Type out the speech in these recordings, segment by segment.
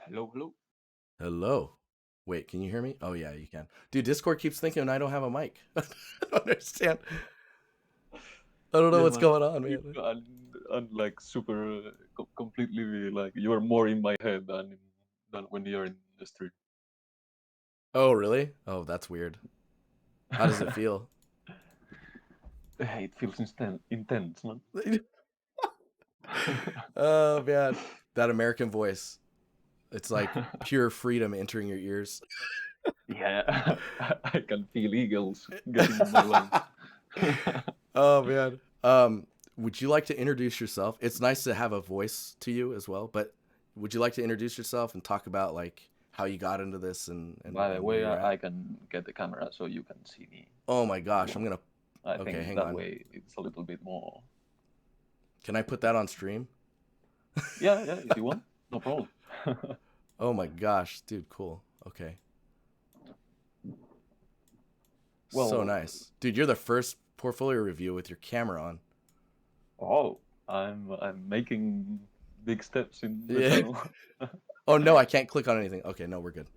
Hello, hello. Hello. Wait, can you hear me? Oh yeah, you can. Dude, Discord keeps thinking I don't have a mic. I don't understand. I don't know Yeah, what's man. going on, You man. and like super completely like you are more in my head than when you're in the street. Oh really? Oh, that's weird. How does it feel? Hey, it feels intense, man. Oh man, that American voice. It's like pure freedom entering your ears. Yeah, I can feel eagles getting in my lungs. Oh man. Would you like to introduce yourself? It's nice to have a voice to you as well, but would you like to introduce yourself and talk about like how you got into this and, By the and where way, you're at? I can get the camera so you can see me Oh my if you gosh, I'm want. gonna. I Okay, think hang that on. way it's a little bit more. Can I put that on stream? Yeah, yeah, if you want, no problem. Oh my gosh, dude, cool. Okay. So Well, nice. Dude, you're the first portfolio review with your camera on. oh, I'm making big steps in the Yeah. channel. Oh no, I can't click on anything. Okay, no, we're good.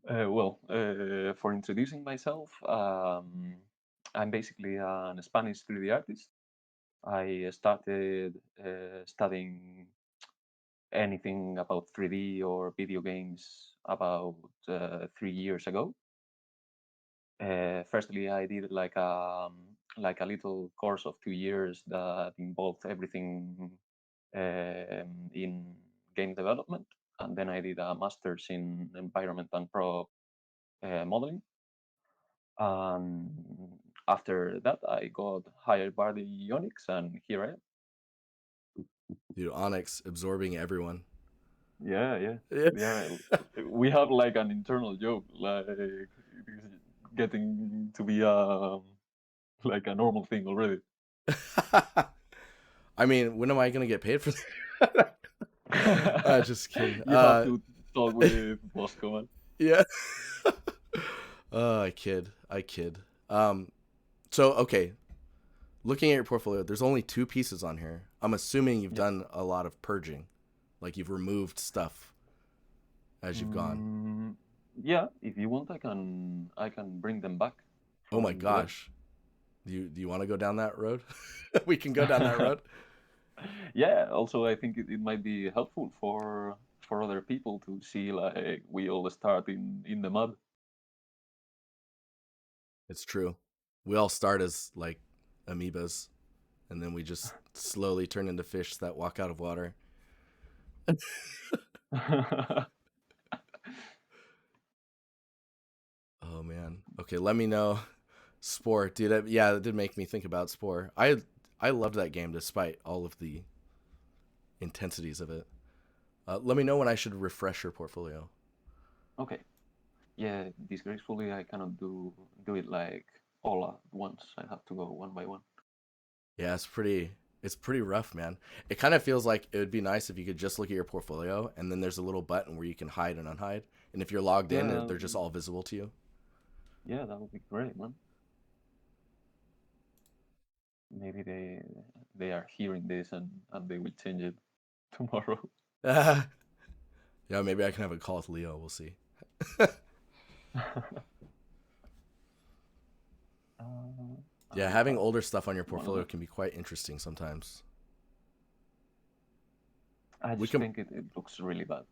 For introducing myself, I'm basically an Spanish 3D artist. I started studying anything about 3D or video games about 3 years ago. Firstly, I did like a little course of 2 years that involved everything in game development, and then I did a master's in environment and prop modeling. And after that, I got hired by the Onyx, and here I am. Dude, Onyx absorbing everyone. Yeah, yeah, Yeah. yeah. We have like an internal joke, like getting to be like a normal thing already. I mean, when am I gonna get paid for that? Just kidding. You have to talk with Bosco, man. Yeah. I kid. I kid. So okay, looking at your portfolio, there's only two pieces on here. I'm assuming you've Yeah. done a lot of purging, like you've removed stuff as you've gone. Mm, yeah, if you want, I can bring them back Oh my from the web. gosh, do you want to go down that road? We can go down that road. Yeah. Also, I think it might be helpful for other people to see like we all start in the mud. It's true. We all start as like amoebas, and then we just slowly turn into fish that walk out of water. Oh man. Okay, let me know. Spore, dude. Yeah, it did make me think about Spore. I loved that game despite all of the intensities of it. Let me know when I should refresh your portfolio. Okay. Yeah. Disgracefully, I cannot do it like all at once. I have to go one by one. Yeah, it's pretty rough, man. It kind of feels like it would be nice if you could just look at your portfolio and then there's a little button where you can hide and unhide. And if you're logged Yeah. in, they're just all visible to you. Yeah, that would be great, man. Maybe they are hearing this and they will change it tomorrow. Yeah, maybe I can have a call with Leo. We'll see. Yeah, I having have older stuff on your one of portfolio them. can be quite interesting sometimes. I We just can, think it looks really bad.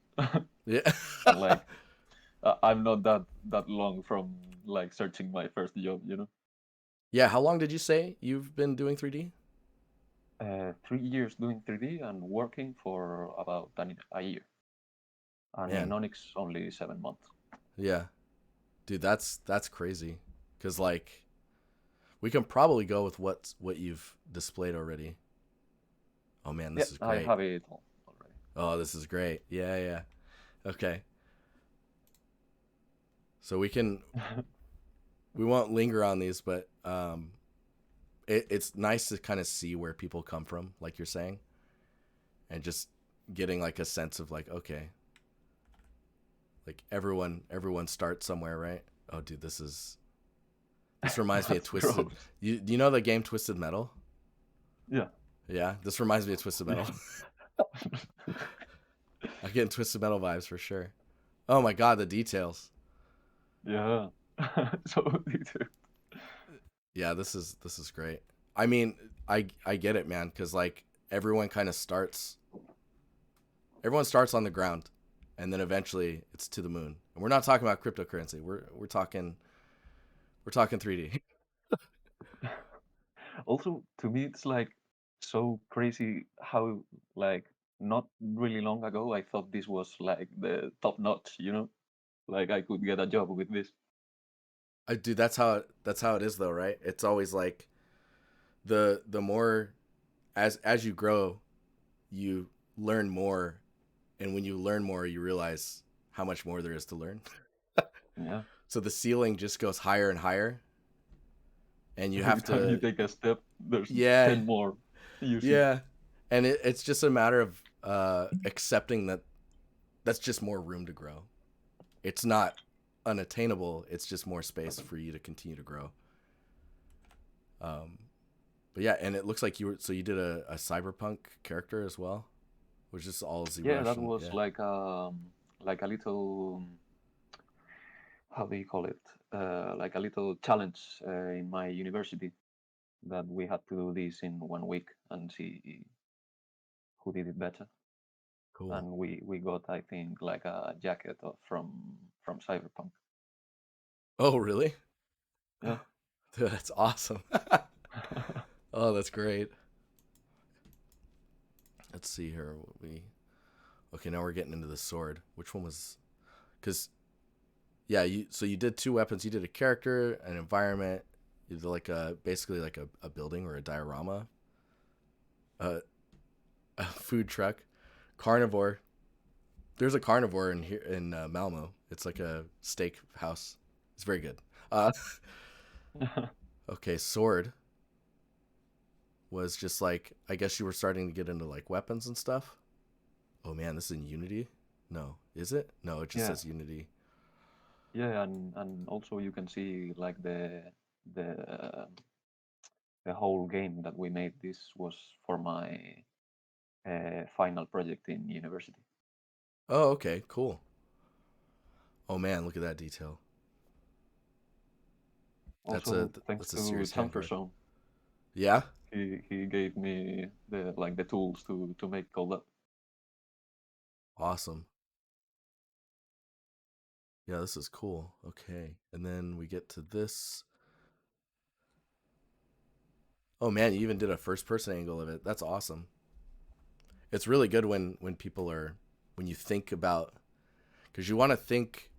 yeah. And like I'm not that long from like searching my first job. Yeah, how long did you say you've been doing 3D? 3 years doing 3D and working for about a year. And in Man, Onyx only 7 months. yeah. Dude, that's crazy. Cuz like we can probably go with what you've displayed already. Oh man, Yeah, this is I great. have it all already. Oh, this is great. Yeah, yeah. Okay. So we won't linger on these, but it's nice to kind of see where people come from, like you're saying, and just getting like a sense of like, okay, like everyone starts somewhere, right? Oh, dude, this reminds me of That's Twisted. gross. You know the game Twisted Metal? Yeah. Yeah, this reminds me of Twisted Metal. I'm getting Twisted Metal vibes for sure. Oh my god, the details. Yeah. So Yeah, this is great. I mean, I get it, man, because like everyone kind of starts on the ground, and then eventually it's to the moon. And we're not talking about cryptocurrency. We're talking 3D. also to me it's like so crazy how like not really long ago I thought this was like the top notch, you know? Like I could get a job with this. Dude, that's how it is though, right? It's always like the more as you grow, you learn more, and when you learn more, you realize how much more there is to learn. Yeah. So the ceiling just goes higher and higher, and you Every have time you to, take a step, there's yeah, 10 more usually. yeah, and it's just a matter of accepting that that's just more room to grow. It's not unattainable. It's just more space for you to continue to grow. Um, but yeah, and it looks like you did a cyberpunk character as well, which is all Yeah, ZBrush that and was yeah, like a little, how do you call it? Like a little challenge in my university that we had to do this in 1 week and see who did it better. cool. And we got, I think, like a jacket from Cyberpunk. Oh really? Yeah. Dude, that's awesome. Oh, that's great. Let's see here. Okay, now we're getting into the sword. Which one was? Because yeah, you did two weapons. You did a character, an environment. You did like basically like a building or a diorama, a, a food truck, carnivore. There's a carnivore in here in Malmo. It's like a steak house. It's very good. Uh, okay, sword was just like I guess you were starting to get into like weapons and stuff. Oh man, this is in Unity. No, is it? No, it just Yeah, says Unity. yeah, and also you can see like the uh, the whole game that we made. This was for my final project in university. Oh, okay, cool. Oh man, look at that detail. That's a Also, thanks that's a to serious hand Chamfer card. Zone, Yeah, he gave me the tools to make all that. awesome. Yeah, this is cool. Okay, and then we get to this. Oh man, you even did a first person angle of it. That's awesome. It's really good when people are when you think about because you want to think.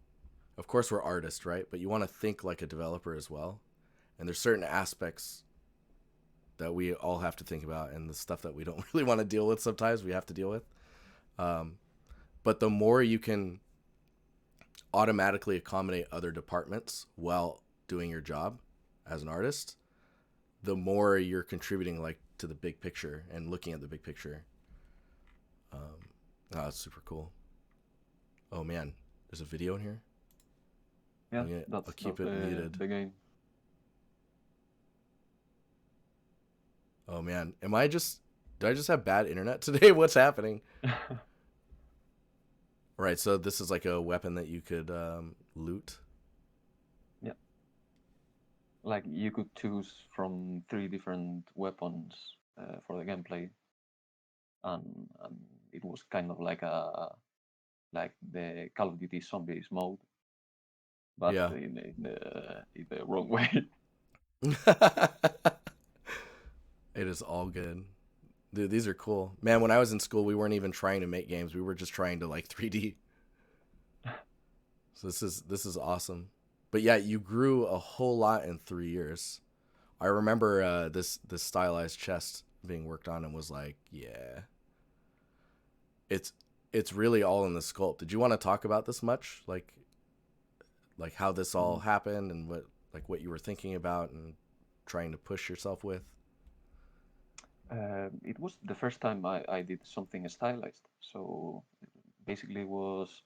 Of course, we're artists, right? But you want to think like a developer as well. And there's certain aspects that we all have to think about, and the stuff that we don't really want to deal with sometimes we have to deal with. Um, but the more you can automatically accommodate other departments while doing your job as an artist, the more you're contributing like to the big picture and looking at the big picture. Um, oh, that's super cool. Oh man, there's a video in here. Yeah, I'll that's keep it muted. the game. Oh man, do I just have bad internet today? What's happening? Right, so this is like a weapon that you could loot. Yeah, like you could choose from three different weapons for the gameplay, and it was kind of like the Call of Duty Zombies mode, but Yeah. in the wrong way. It is all good. Dude, these are cool. Man, when I was in school, we weren't even trying to make games. We were just trying to like 3D. So this is awesome. But yeah, you grew a whole lot in 3 years. I remember this stylized chest being worked on and was like, yeah. It's it's really all in the sculpt. Did you want to talk about this much? Like how this all Mm. happened and what you were thinking about and trying to push yourself with? It was the first time I did something stylized. So basically, it was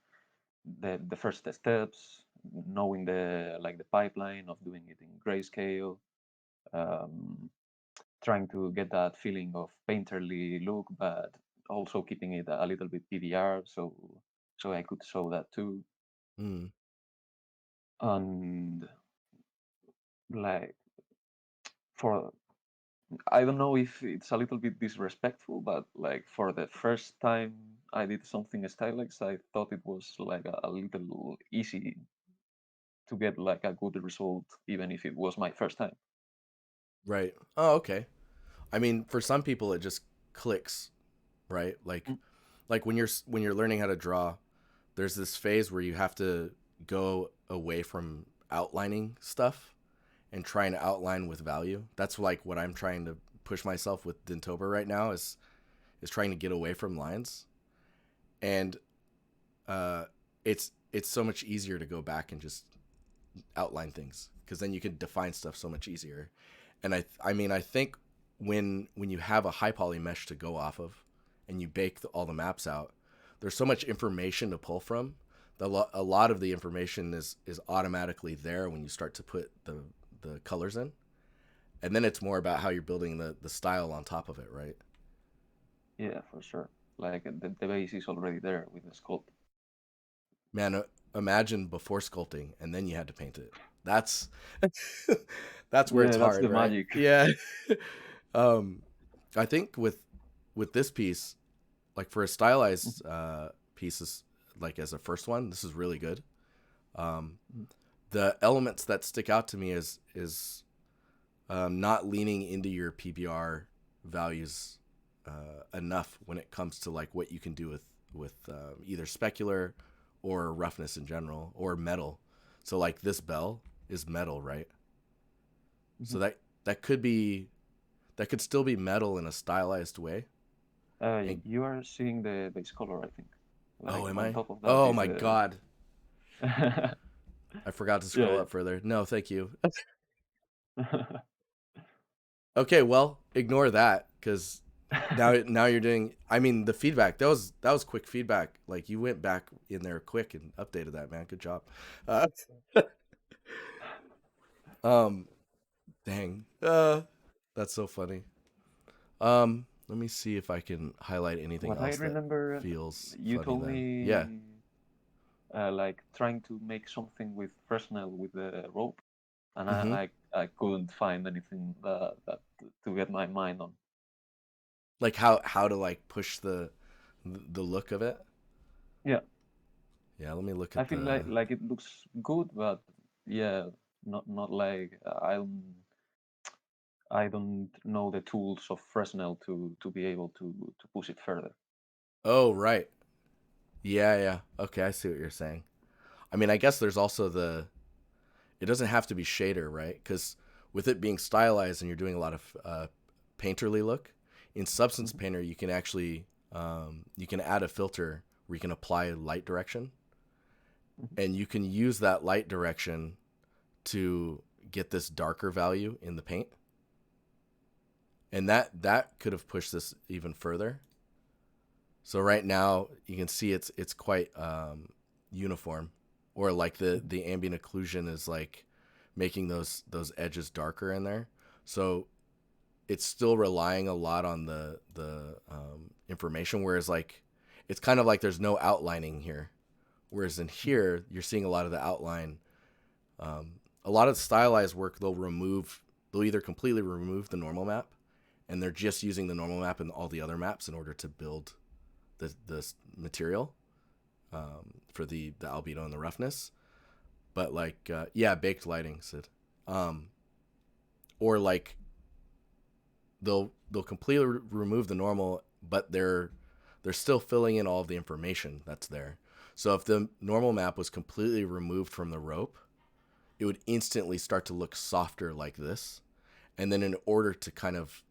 the first steps, knowing the pipeline of doing it in grayscale, um, trying to get that feeling of painterly look, but also keeping it a little bit PDR, so I could show that too. Mm. And like for I don't know if it's a little bit disrespectful, but like for the first time I did something stylized, I thought it was like a little easy to get like a good result, even if it was my first time. Right. Oh, okay. I mean, for some people, it just clicks, right? Mm. Like when you're learning how to draw, there's this phase where you have to go away from outlining stuff and trying to outline with value. That's like what I'm trying to push myself with Dintober right now is trying to get away from lines, and uh, it's so much easier to go back and just outline things because then you can define stuff so much easier. And I mean I think when you have a high poly mesh to go off of and you bake all the maps out, there's so much information to pull from. A lot of the information is automatically there when you start to put the colors in, and then it's more about how you're building the style on top of it, right? Yeah, for sure. Like the base is already there with the sculpt. Man, imagine before sculpting and then you had to paint it. That's that's where it's Yeah, that's hard, the right? magic. Yeah. um, I think with this piece, like for a stylized pieces, like as a first one, this is really good. Um, the elements that stick out to me is not leaning into your PBR values enough when it comes to like what you can do with either specular or roughness in general or metal. So like this bell is metal, right? So that could be that could still be metal in a stylized way. And You are seeing the base color, I think. oh, Like am on I? top of that Oh is my the. god, I forgot to scroll Yeah, up further. No, thank you. yeah. Okay, well, ignore that because now you're doing. I mean, the feedback that was quick feedback. Like you went back in there quick and updated that, man. Good job. Uh, um, dang. That's so funny. Let me see if I can highlight anything What I else that remember, feels you funny. told Then, yeah. me like trying to make something with Fresnel with the rope, and Mm-hmm. I couldn't find anything that to get my mind on. Like how to like push the look of it. Yeah, Yeah. Let me look I at feel the. like it looks good, but yeah, not like I don't know the tools of Fresnel to be able to push it further. Oh right. Yeah. Yeah. Okay. I see what you're saying. I mean, I guess there's also the. It doesn't have to be shader, right? Because with it being stylized and you're doing a lot of painterly look, in Substance Mhm, Painter you can actually you can add a filter where you can apply light direction, mhm. and you can use that light direction to get this darker value in the paint, and that could have pushed this even further. So right now you can see it's quite uniform, or like the ambient occlusion is like making those edges darker in there. So it's still relying a lot on the information, whereas like it's kind of like there's no outlining here. Whereas in here you're seeing a lot of the outline. A lot of stylized work they'll either completely remove the normal map, and they're just using the normal map and all the other maps in order to build the material for the albedo and the roughness. But like yeah, baked lighting, Sid. Um, or like they'll completely remove the normal, but they're still filling in all of the information that's there. So if the normal map was completely removed from the rope, it would instantly start to look softer like this. And then in order to kind of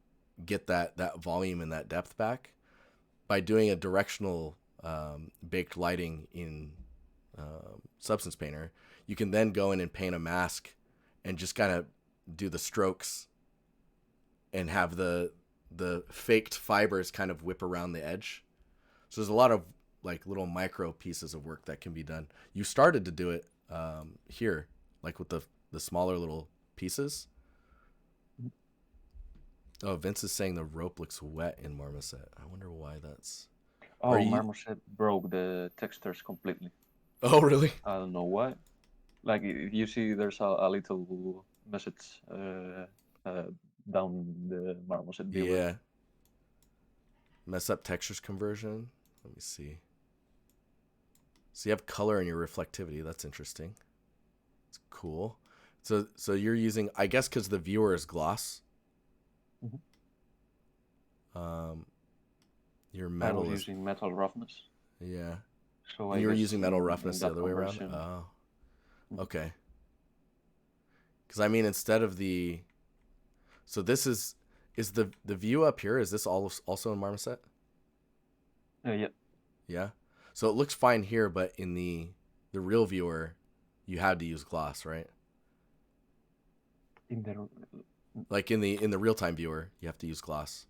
get that volume and that depth back, by doing a directional baked lighting in Substance Painter, you can then go in and paint a mask and just kind of do the strokes and have the faked fibers kind of whip around the edge. So there's a lot of like little micro pieces of work that can be done. You started to do it here, like with the smaller little pieces. Oh, Vince is saying the rope looks wet in Marmoset. I wonder why that's. Are Oh, you? Marmoset broke the textures completely. Oh, really? I don't know why. Like you see, there's a little message uh, down the Marmoset viewer. Yeah. Mess up textures conversion. Let me see. So you have color in your reflectivity. That's interesting. It's cool. So you're using, I guess, because the viewer is gloss. Mhm. Um, your I was metal is, using metal roughness, yeah, so and I you were guess using metal in roughness the that other way around. conversion. Oh, Mhm. okay. Because I mean, instead of the, so this is the view up here? Is this all also in Marmoset? Yeah, Yeah. So it looks fine here, but in the real viewer, you had to use gloss, right? in the Like in the real time viewer, you have to use gloss.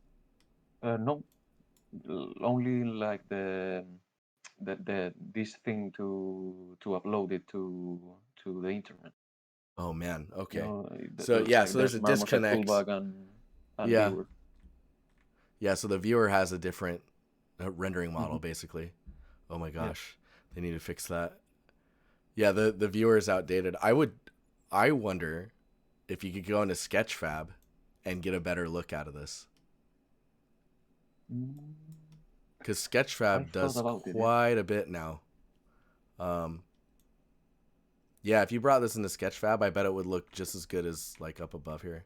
no, only like the this thing to upload it to the internet. Oh man. You Okay. know, So yeah, like so there's there's a Marmoset disconnect. fullback and Yeah. viewer. Yeah, so the viewer has a different rendering Hmm. model basically. Oh my Yeah. gosh. They need to fix that. Yeah, the viewer is outdated. I wonder if you could go into Sketchfab and get a better look out of this. Mm, Cuz I Sketchfab thought does about it. Yeah. quite a bit now. Um yeah, if you brought this into Sketchfab, I bet it would look just as good as like up above here.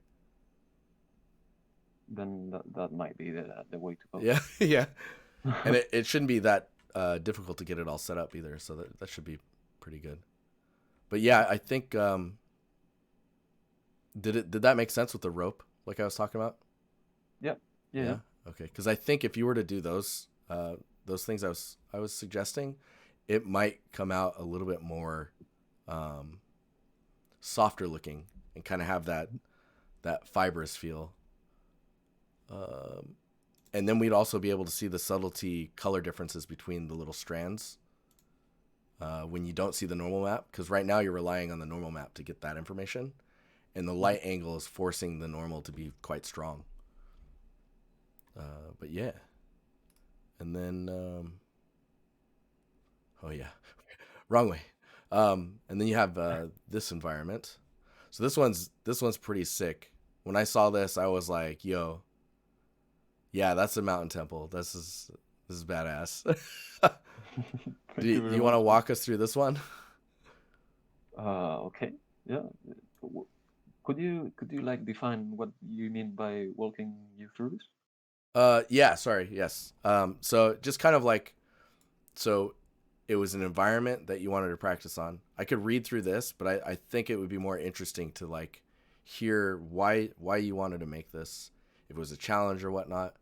Then that might be the way to go. Yeah, yeah. And it shouldn't be that difficult to get it all set up either, so that should be pretty good. But yeah, I think did that make sense with the rope like I was talking about? Yeah. Yeah. Yeah. Yeah. Okay. Because I think if you were to do those things I was suggesting, it might come out a little bit more um, softer looking and kind of have that fibrous feel. Um, and then we'd also be able to see the subtlety color differences between the little strands when you don't see the normal map. Because right now you're relying on the normal map to get that information, and the Mhm. light angle is forcing the normal to be quite strong. But yeah, and then oh yeah, wrong way. And then you have this environment. So this one's pretty sick. When I saw this, I was like, "Yo, yeah, that's a mountain temple. This is badass." do Thank you, you do very you want to much. walk us through this one? Okay. Yeah. Could you like define what you mean by walking you through this? Yeah, sorry, yes. So just kind of like so it was an environment that you wanted to practice on. I could read through this, but I think it would be more interesting to like hear why you wanted to make this, if it was a challenge or whatnot,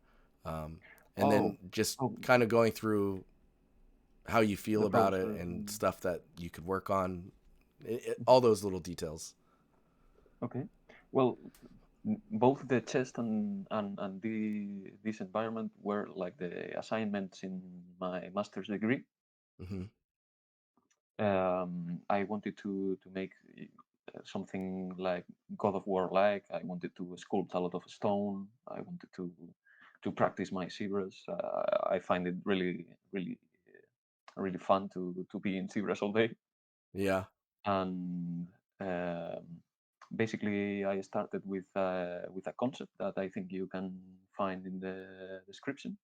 um, and Oh, then just oh, kind of going through how you feel the about it process. and stuff that you could work on, all those little details. Okay. Well, both the test and this environment were like the assignments in my master's degree. Hmm. I wanted to make something like God of War like. I wanted to sculpt a lot of stone. I wanted to practice my zebras. I find it really fun to be in zebras all day. Yeah. And basically, I started with a concept that I think you can find in the description.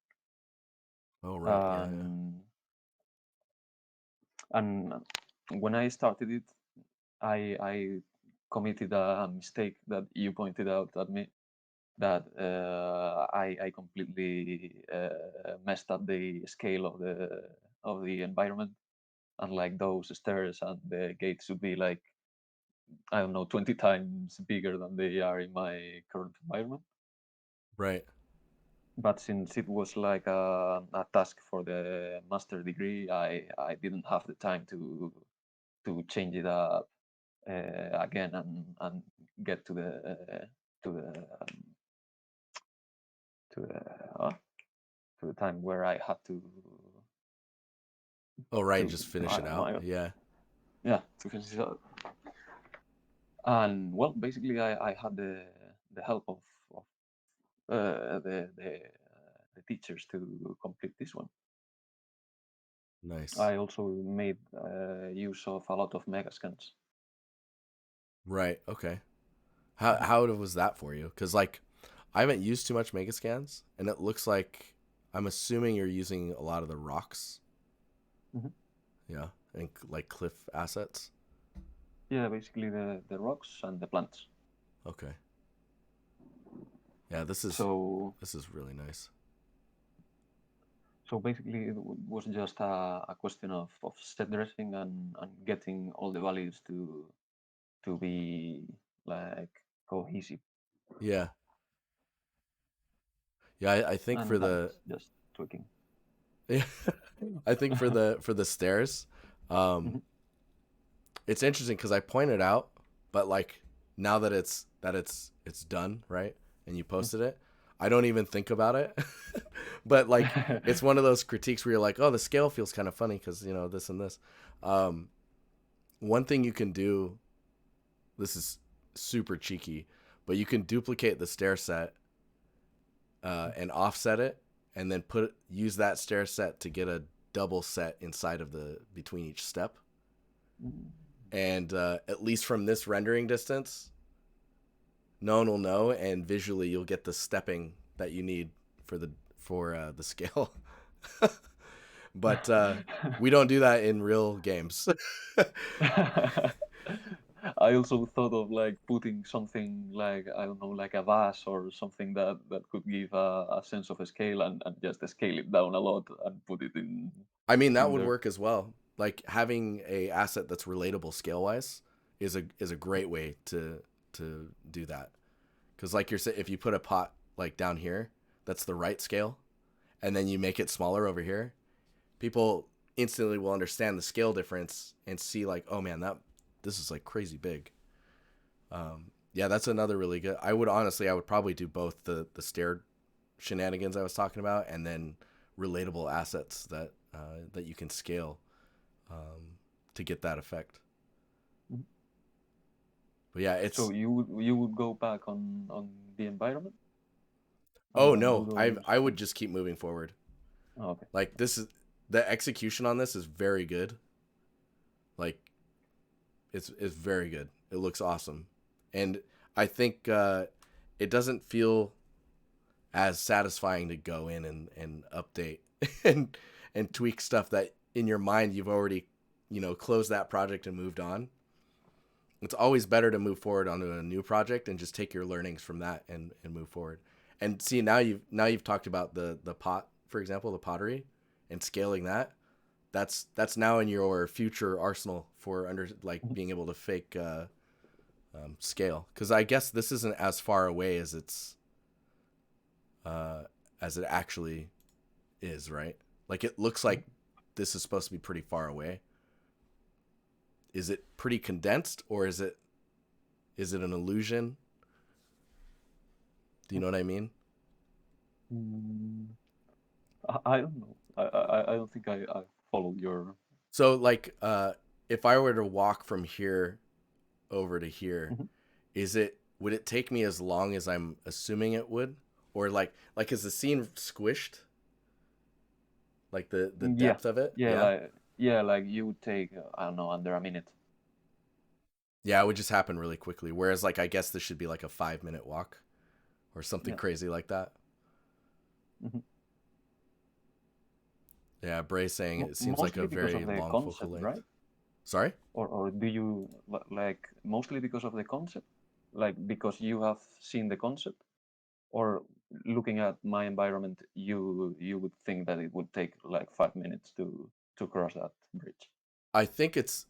Oh right. Yeah. Yeah. And and when I started it, I committed a mistake that you pointed out at me, that I completely messed up the scale of the environment, and like those stairs and the gates should be like, I don't know, 20 times bigger than they are in my current environment. Right. But since it was like a task for the master degree, I didn't have the time to change it up again and get to the um, to the to the time where I had Oh right. to Just finish it out. Yeah. yeah, to finish it up. And well, basically, I had the help of the teachers to complete this one. Nice. I also made use of a lot of megascans. Right. Okay. How was that for you? Because like I haven't used too much Megascans, and it looks like I'm assuming you're using a lot of the rocks. Mm-hmm. Yeah, and like cliff assets. Yeah, basically the rocks and the plants. Okay. Yeah, So this is really nice. so basically it was just a question of set dressing and getting all the values to be like cohesive, Yeah. Yeah, I think for and the that's just tweaking. yeah, I think for the stairs, um, Mhm. it's interesting because I pointed out, but like now that it's done right, and you posted it, I don't even think about it. But like it's one of those critiques where you're like, oh, the scale feels kind of funny because you know this and this. Um, one thing you can do, this is super cheeky, but you can duplicate the stair set and offset it, and then use that stair set to get a double set inside of the between each step. And at least from this rendering distance, no one will know, and visually you'll get the stepping that you need for the scale. But we don't do that in real games. I also thought of like putting something like, I don't know, like a vase or something that could give a sense of a scale, and just scale it down a lot and put it I mean, that in would there. work as well. Like having a asset that's relatable scale wise is a great way to do that. Because like you're saying, if you put a pot like down here, that's the right scale, and then you make it smaller over here, people instantly will understand the scale difference and see like, oh man, that this is like crazy big. Yeah, that's another really good. I would probably do both the stair shenanigans I was talking about, and then relatable assets that you can scale to get that effect. Mhm. But yeah, So it's you would go back on the environment oh and do no, those I would things? just keep moving forward. Oh, okay. Like this is the execution on this is very good. Like it's very good. It looks awesome, and I think it doesn't feel as satisfying to go in and update and and tweak stuff that in your mind you've already closed that project and moved on. It's always better to move forward onto a new project and just take your learnings from that and move forward. And see, now you've talked about the pot, for example, the pottery, and scaling that. That's now in your future arsenal for under like Mhm. being able to fake scale. Because I guess this isn't as far away uh, as it actually is, right? Like it looks like this is supposed to be pretty far away. Is it pretty condensed, or is it an illusion? Do you know what I mean? Mm, I don't know. I don't think I followed your. So like if I were to walk from here over to here, Mhm. would it take me as long as I'm assuming it would? Or like is the scene squished? Like the Yeah, depth of it? yeah, Yeah. like you would take, I don't know, under a minute. Yeah, it would just happen really quickly. Whereas like I guess this should be like a 5 minute walk or something Yeah. crazy like that. Mhm. Yeah, Bray saying it seems like a Mostly because very of the long focal concept, length. right? Sorry? Or do you like mostly because of the concept, like because you have seen the concept, or looking at my environment, you would think that it would take like 5 minutes to cross that bridge. I think it's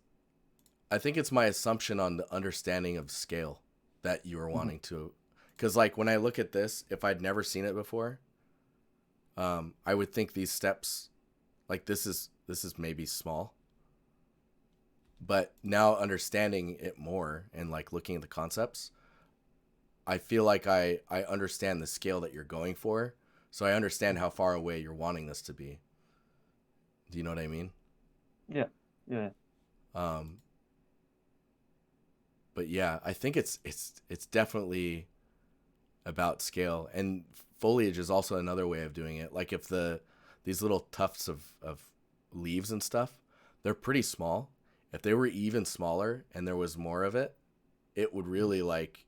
I think it's my assumption on the understanding of scale that you were Mhm. wanting to, because like when I look at this, if I'd never seen it before, I would think these steps, like this is maybe small, but now understanding it more and like looking at the concepts, I feel like I understand the scale that you're going for, so I understand how far away you're wanting this to be. Do you know what I mean? Yeah, yeah. Um, but yeah, I think it's definitely about scale. And foliage is also another way of doing it. Like if these little tufts of leaves and stuff, they're pretty small. If they were even smaller and there was more of it, it would really like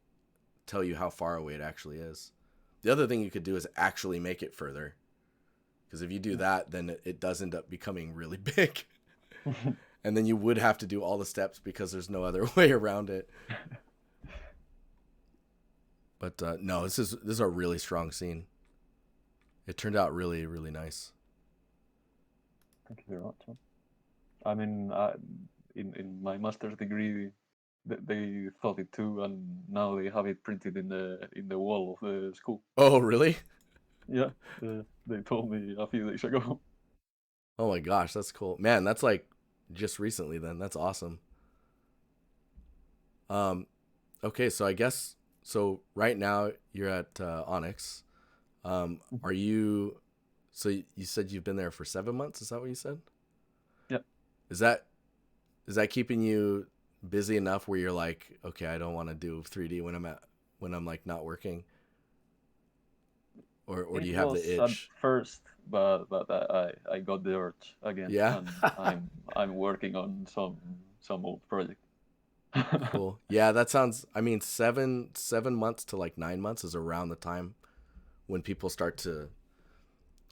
tell you how far away it actually is. The other thing you could do is actually make it further. Because if you do that, then it does end up becoming really big. And then you would have to do all the steps because there's no other way around it. But no, this is a really strong scene. It turned out really, really nice. Thank you very much. I mean, in my master's degree, they thought it too, and now they have it printed in the wall of the school. Oh, really? Yeah, they told me a few days ago. Oh my gosh, that's cool. Man, that's like just recently then. That's awesome. Um, okay, so I guess so right now you're at Onyx. Are you so you said you've been there for 7 months, is that what you said? Yeah. Is that keeping you busy enough where you're like, okay, I don't want to do 3D when I'm like not working? Or do It you have was the at itch? first, but I got the urge again, Yeah. and I'm working on some old project. Cool. Yeah, that sounds. I mean, 7 months to like 9 months is around the time when people start to.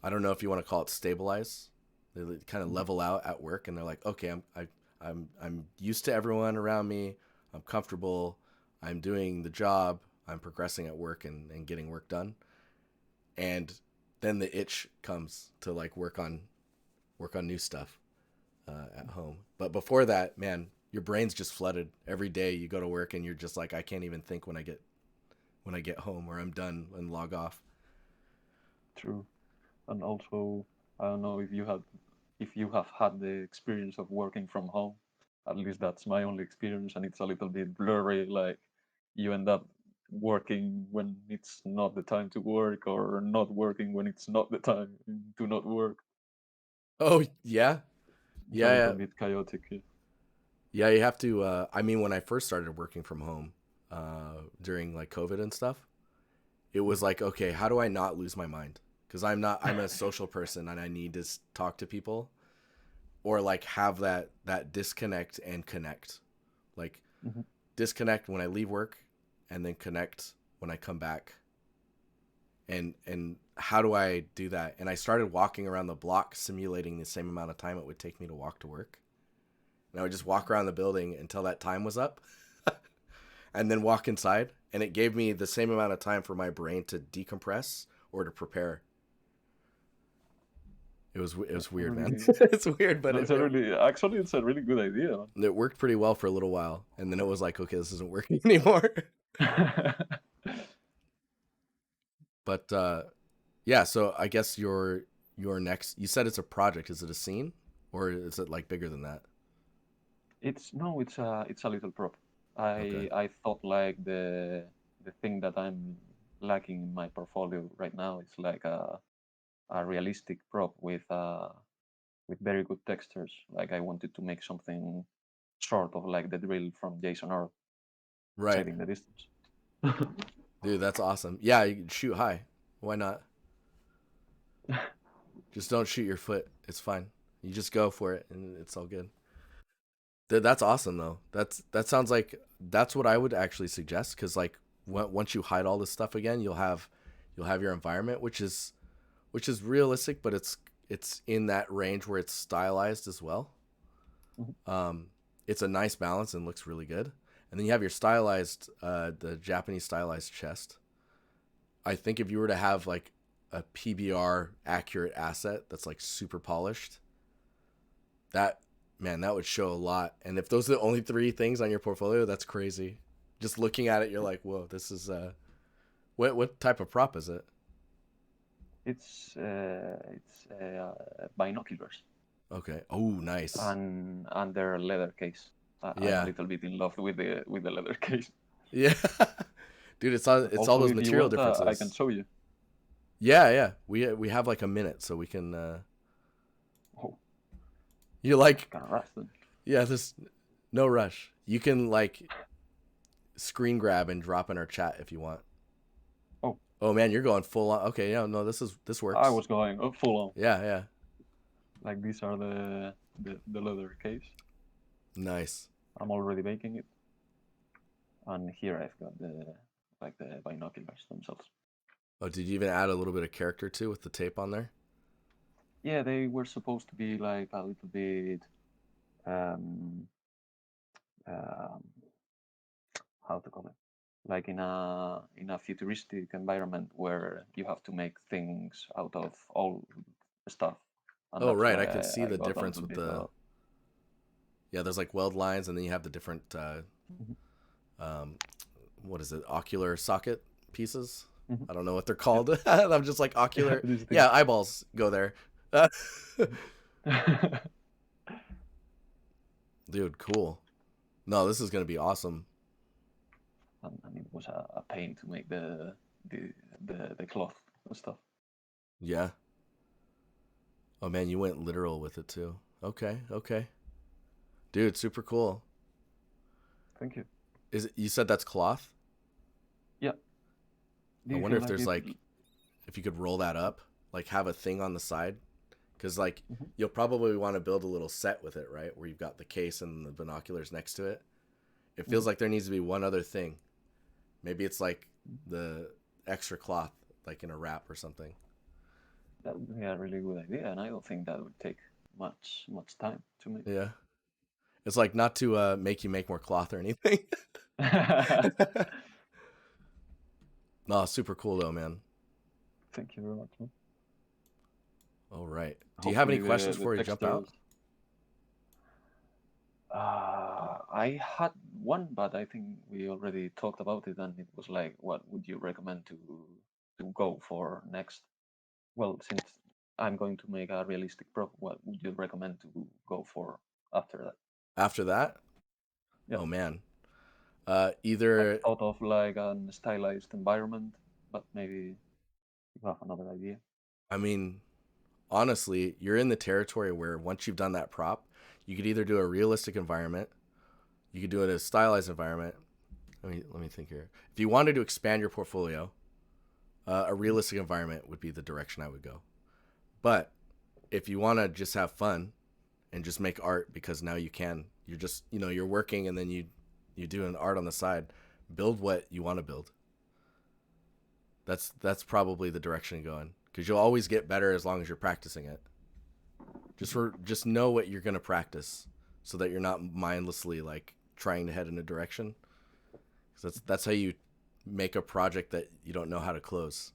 I don't know if you want to call it stabilize. They kind of level out at work, and they're like, okay, I'm used to everyone around me. I'm comfortable. I'm doing the job. I'm progressing at work and getting work done. And then the itch comes to like work on new stuff at home. But before that, man, your brain's just flooded. Every day you go to work and you're just like, I can't even think when I get home or I'm done and log off. True, and also I don't know if you have had the experience of working from home. At least that's my only experience, and it's a little bit blurry. Like you end up working when it's not the time to work, or not working when it's not the time to not work. Oh yeah, It's a yeah, little yeah, bit chaotic. Yeah. yeah. You have to. I mean, when I first started working from home during like COVID and stuff, it was like, okay, how do I not lose my mind? Because I'm a social person and I need to talk to people or like have that disconnect and connect. Like Mhm. disconnect when I leave work and then connect when I come back. And how do I do that? And I started walking around the block simulating the same amount of time it would take me to walk to work. And I would just walk around the building until that time was up and then walk inside. And it gave me the same amount of time for my brain to decompress or to prepare. It was That's a weird, man. really It's weird, but that's a really actually it's a really good idea. it worked pretty well for a little while. And then it was like, okay, this isn't working anymore. Man. But yeah, so I guess your next, you said it's a project. Is it a scene or is it like bigger than that? It's no, it's a little prop. Okay. I thought like the thing that I'm lacking in my portfolio right now is like a realistic prop with very good textures. Like I wanted to make something sort of like the drill from Jason Earl, Right. Sight in the Distance. Dude, that's awesome. Yeah, you can shoot high. Why not? Just don't shoot your foot. It's fine. You just go for it and it's all good. Dude, that's awesome though. That sounds like that's what I would actually suggest cuz like once you hide all this stuff again, you'll have your environment which is realistic, but it's in that range where it's stylized as well. Mhm. It's a nice balance and looks really good. And then you have your stylized, the Japanese stylized chest. I think if you were to have like a PBR accurate asset that's like super polished, that man, that would show a lot. And if those are the only three things on your portfolio, that's crazy. Just looking at it, you're like, whoa, this is what type of prop is it? It's binoculars, Okay. Oh, nice. and their leather case. I'm a Yeah. little bit in love with the leather case. Yeah. Dude, it's all Also, those if you material want, I can differences. show you. Yeah, yeah. We have like a minute so we can Oh, you it's like kind of rusted. yeah, this no rush. You can like screen grab and drop in our chat if you want. Oh, Oh man, you're going full on. Okay, yeah, no, this I works. was going full on. Yeah, yeah. Like these are the leather case. Nice. I'm already making it, and here I've got the binoculars themselves. Oh, did you even add a little bit of character too with the tape on there? Yeah, they were supposed to be like a little bit um, um how to call it, like in a futuristic environment where you have to make things out of old stuff, and Oh, that's right. why I can see I the got a difference little with bit the of. yeah. There's like weld lines, and then you have the different Mhm, um, what is it? Ocular socket pieces. mhm. I don't know what they're Yeah, called. I'm just like ocular. these Yeah, things. eyeballs go there. Mhm. Dude, cool. No, this is gonna be awesome. And it was a pain to make the the cloth and stuff. Yeah. Oh man, you went literal with it too. Okay, okay. Dude, super cool. Thank you. Is it, you said that's cloth? Yeah. Do I you wonder feel if like there's it? like if you could roll that up, like have a thing on the side, because like Mhm, you'll probably want to build a little set with it, right? Where you've got the case and the binoculars next to it. It mhm, feels like there needs to be one other thing. Maybe it's like the extra cloth, like in a wrap or something. that would be a really good idea, and I don't think that would take much time to make. Yeah, it's like not to make you make more cloth or anything. No, super cool though, man. Thank you very much, man. All right. Do you have any Hopefully questions the before we jump out? textures. I had one, but I think we already talked about it, and it was like, what would you recommend to go for next? Well, since I'm going to make a realistic pro, what would you recommend to go for after that? After that, Yeah, oh man, I've either thought of like an stylized environment, but maybe you have another idea. I mean, honestly, you're in the territory where once you've done that prop, you could either do a realistic environment, you could do it as a stylized environment. Let me think here. If you wanted to expand your portfolio, a Mhm. realistic environment would be the direction I would go. But if you want to just have fun and just make art because now you can, you're just you're working and then you do an art on the side, build what you want to build. That's probably the direction going because you'll always get better as long as you're practicing it. Just know what you're gonna practice so that you're not mindlessly like trying to head in a direction. 'Cause that's how you make a project that you don't know how to close,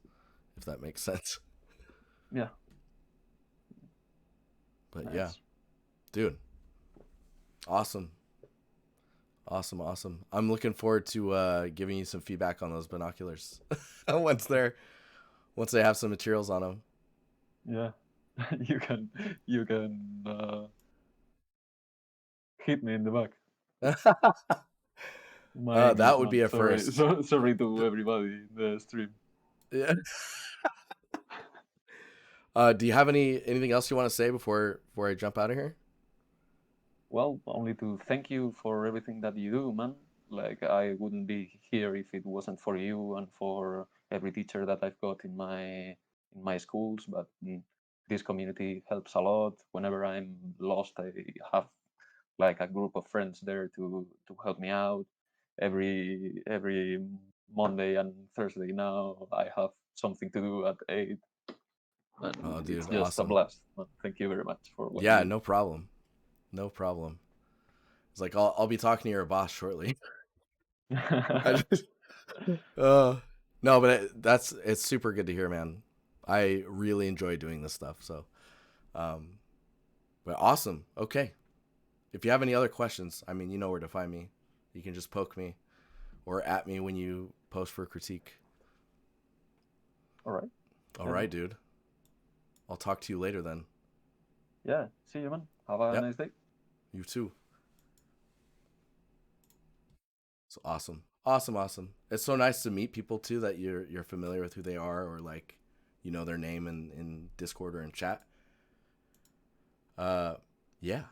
if that makes sense. Yeah, But yeah, nice. dude, awesome, awesome, awesome. I'm looking forward to giving you some feedback on those binoculars once they have some materials on Yeah, you can hit me in the back. them. My English, That would be man. a Sorry, first. sorry to everybody in the stream. Yeah. Do you have anything else you want to say before I jump out of here? Well, only to thank you for everything that you do, man. Like I wouldn't be here if it wasn't for you and for every teacher that I've got in my schools. But this community helps a lot. Whenever I'm lost, I have like a group of friends there to help me out. Every Monday and Thursday now, I have something to do at 8, Oh, and it's dude, just a awesome. blast. Man. Thank you very much for what you Yeah, do. no problem. No problem. It's like I'll be talking to your boss shortly. I just, uh, no, but it's super good to hear, man. I really enjoy doing this stuff. So, um, but awesome. Okay, if you have any other questions, I mean, you know where to find me. You can just poke me or at me when you post for critique. All right. All Yeah, right, man. dude. I'll talk to you later then. Yeah. See you, man. Have a Yep. nice day. You too. It's awesome. Awesome, awesome. It's so nice to meet people too that you're familiar with who they are or like you know their name in Discord or in chat. Uh yeah.